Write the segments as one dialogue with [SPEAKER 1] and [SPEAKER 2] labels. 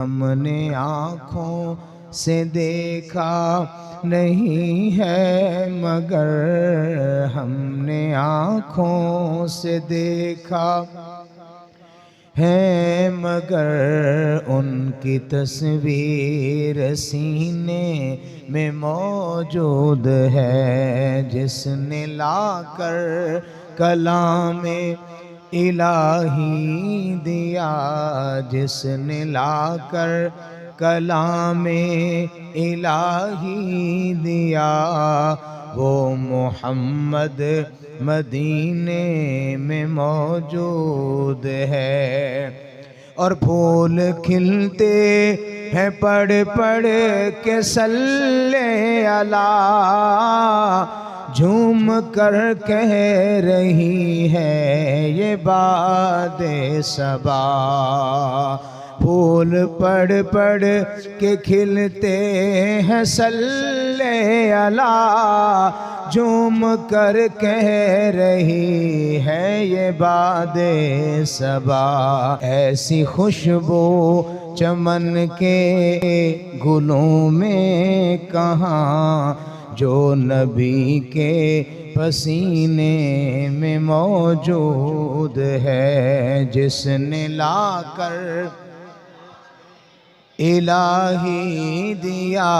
[SPEAKER 1] ہم نے آنکھوں سے دیکھا نہیں ہے مگر ہم نے آنکھوں سے دیکھا ہے مگر ان کی تصویر سینے میں موجود ہے، جس نے لا کر کلام الہی دیا، جس نے لا کر کلام الہی دیا، وہ محمد مدینے میں موجود ہے۔ اور پھول کھلتے ہیں پڑھ پڑھ کے صلی علی، جھوم کر کہہ رہی ہے یہ باد صبا۔ پھول پڑھ پڑھ کے کھلتے ہیں صلی علی، جھوم کر کہہ رہی ہے یہ باد صبا۔ ایسی خوشبو چمن کے گلوں میں کہاں، جو نبی کے پسینے میں موجود ہے، جس نے لا کر الہی دیا،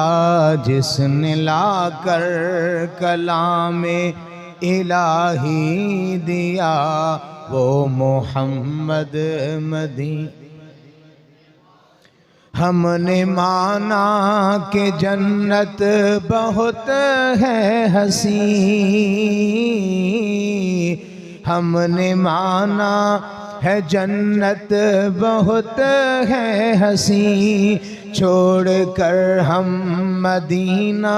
[SPEAKER 1] جس نے لا کر کلام الہی دیا، وہ محمد مدینہ۔ ہم نے مانا کہ جنت بہت ہے حسین، ہم نے مانا ہے جنت بہت ہے حسین، چھوڑ کر ہم مدینہ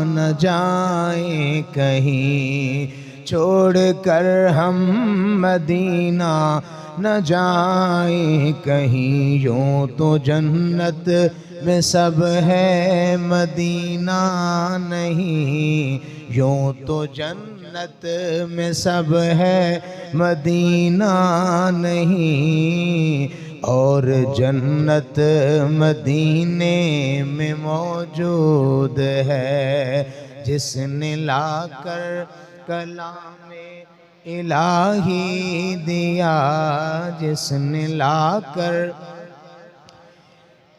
[SPEAKER 1] نہ جائیں کہیں، چھوڑ کر ہم مدینہ نہ جائیں کہیں، یوں تو جنت میں سب ہے مدینہ نہیں، یوں تو جنت میں سب ہے مدینہ نہیں، اور جنت مدینے میں موجود ہے، جس نے لا کر کلام الہی دیا، جس نے لا کر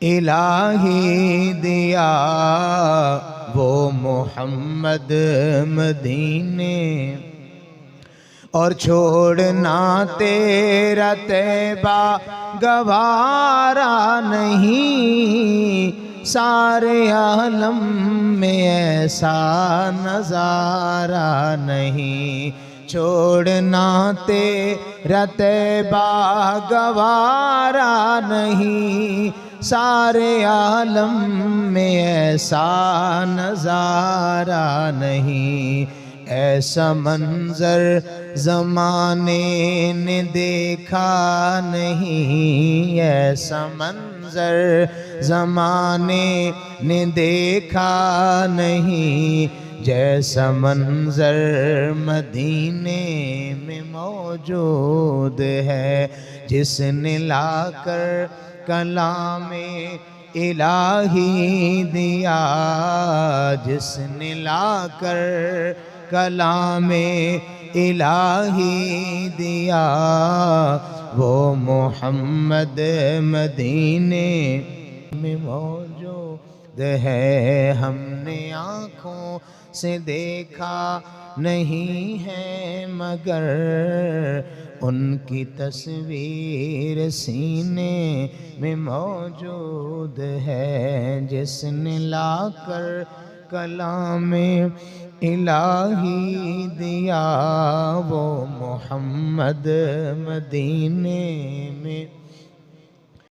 [SPEAKER 1] الہی دیا، وہ محمد مدینے۔ اور چھوڑنا تیرا طیبہ گوارا نہیں، سارے عالم میں ایسا نظارہ نہیں، چھوڑنا تیرا طیبہ گوارا نہیں، سارے عالم میں ایسا نظارہ نہیں، ایسا منظر زمانے نے دیکھا نہیں، ایسا منظر زمانے نے دیکھا نہیں، جیسا منظر مدینے میں موجود ہے، جس نے لا کر کلام الہی دیا، جس نے لا کر کلام الہی دیا، وہ محمد مدینے میں موجود ہے۔ ہم نے آنکھوں سے دیکھا نہیں ہے مگر ان کی تصویر سینے میں موجود ہے، جس نے لا کر کلام الہی دیا، وہ محمد مدینے میں